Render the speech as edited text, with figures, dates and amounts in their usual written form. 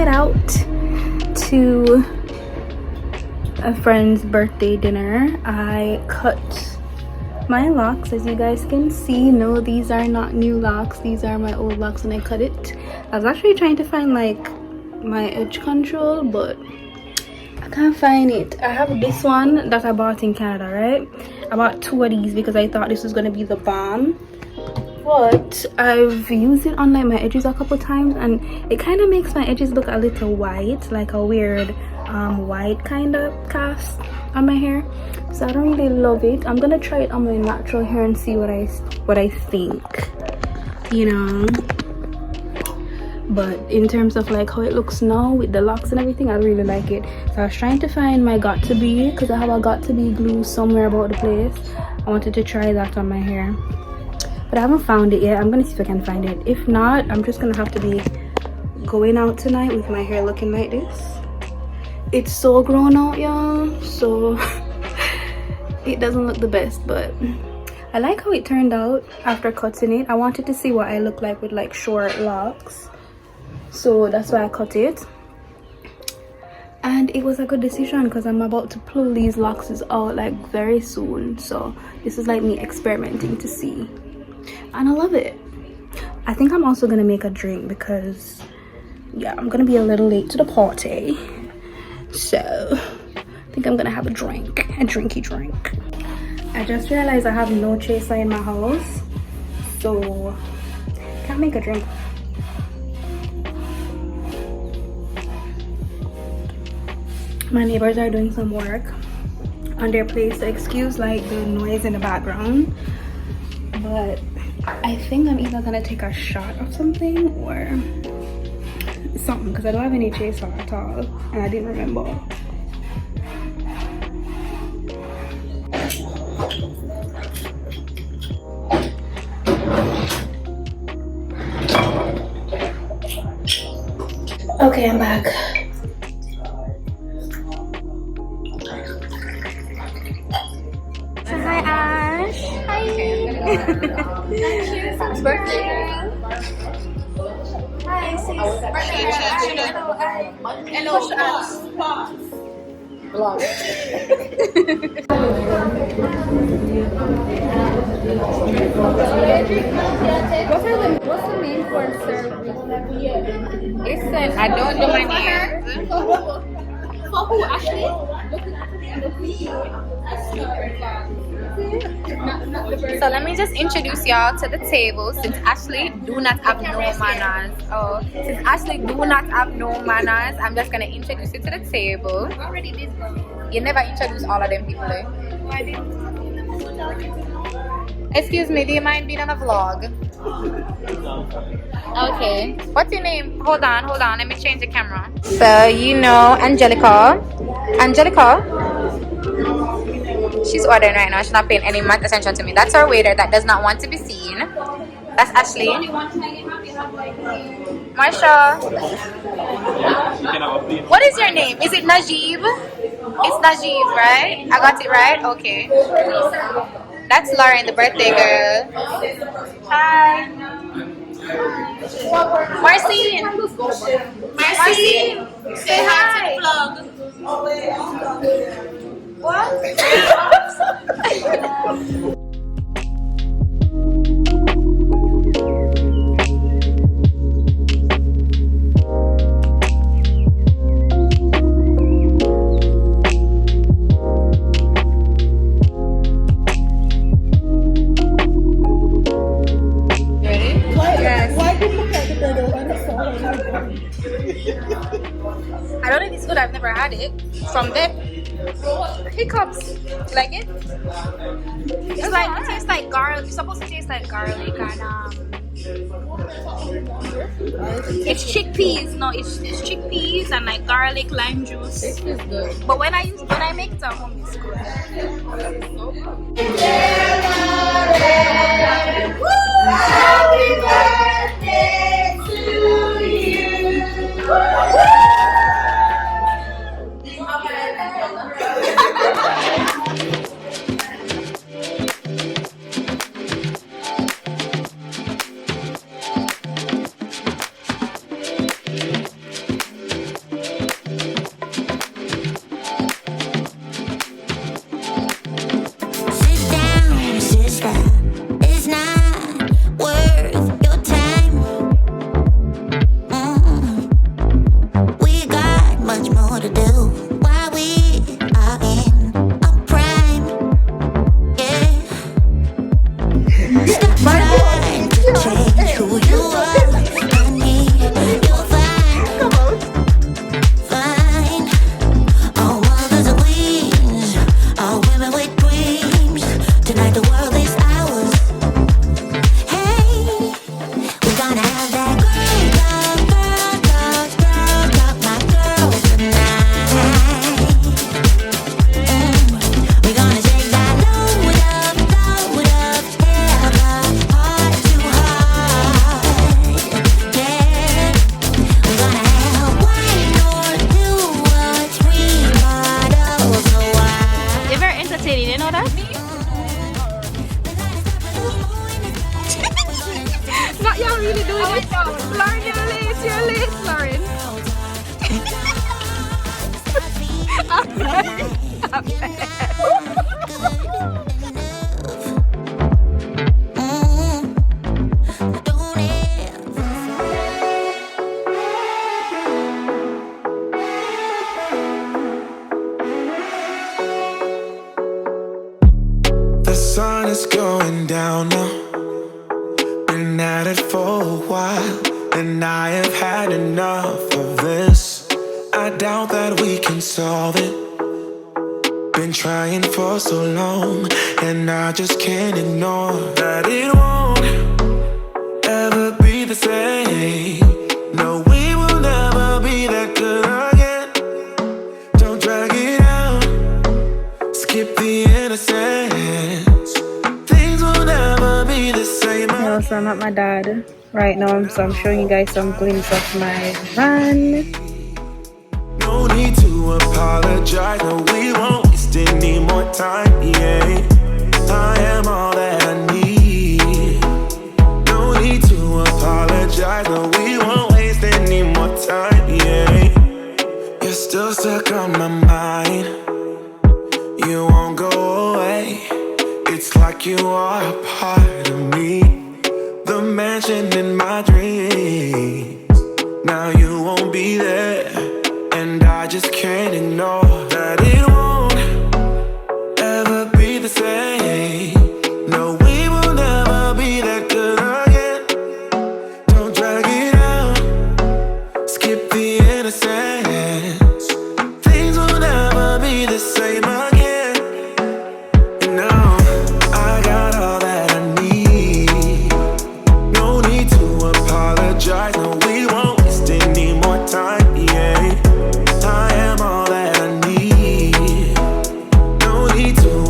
out to a friend's birthday dinner. I cut my locks, as you guys can see. No, these are not new locks, these are my old locks, and I cut it. I was actually trying to find like my edge control, but I can't find it. I have this one that I bought in Canada, right? I bought 2 of these because I thought this was going to be the bomb, but I've used it on like my edges a couple times, and it kind of makes my edges look a little white, like a weird white kind of cast on my hair. So I don't really love it. I'm gonna try it on my natural hair and see what I think, you know. But in terms of like how it looks now with the locks and everything, I really like it. So I was trying to find my got to be, because I have a got to be glue somewhere about the place. I wanted to try that on my hair, but I haven't found it yet. I'm gonna see if I can find it. If not, I'm just gonna have to be going out tonight with my hair looking like this. It's so grown out, y'all, so it doesn't look the best, but I like how it turned out after cutting it. I wanted to see what I look like with like short locks, so that's why I cut it, and it was a good decision because I'm about to pull these locks out like very soon. So this is like me experimenting to see, and I love it. I think I'm also gonna make a drink because yeah, I'm gonna be a little late to the party, so I think I'm gonna have a drinky drink. I just realized I have no chaser in my house, so can't make a drink. My neighbors are doing some work on their place, so excuse like the noise in the background, but I think I'm either gonna take a shot of something or something because I don't have any chaser at all and I didn't remember. Okay, I'm back. So hi Ash. Hi. Happy birthday. Hi sis. Hello Ash. Vlog. What's the main corn served? Listen, I don't do my nails. For who, Ashley? So let me just introduce y'all to the table, since Ashley do not have no manners. Oh, since Ashley do not have no manners, I'm just gonna introduce you to the table. Already did. You never introduce all of them people, eh? Why didn't? Excuse me, do you mind being on a vlog? Okay. What's your name? Hold on. Let me change the camera. So, you know Angelica. She's ordering right now. She's not paying any much attention to me. That's our waiter that does not want to be seen. That's Ashley. Marsha. What is your name? Is it Najib? It's Najib, right? I got it right? Okay. That's Lauren, the birthday girl. Hi. Marcy. Say hi to the vlog. What? I don't think it's good. I've never had it. From there, hiccups. Like it? It's like, it tastes like garlic. It's supposed to taste like garlic and it's chickpeas. No, it's chickpeas and like garlic, lime juice. It is good. But when I make it at home, it's good. Happy birthday to you. I doubt that we can solve it. Been trying for so long, and I just can't ignore that it won't ever be the same. No, we will never be that good again. Don't drag it out, skip the innocence. Things will never be the same. Yo, so I'm at my dad right now, so I'm showing you guys some glimpses of my van. No need to apologize, no, we won't waste any more time, yeah. I am all that I need. No need to apologize, no, we won't waste any more time, yeah. You're still stuck on my mind, you won't go away. It's like you are a part of me, the mansion in my dreams. Now you won't be there, and I just can't ignore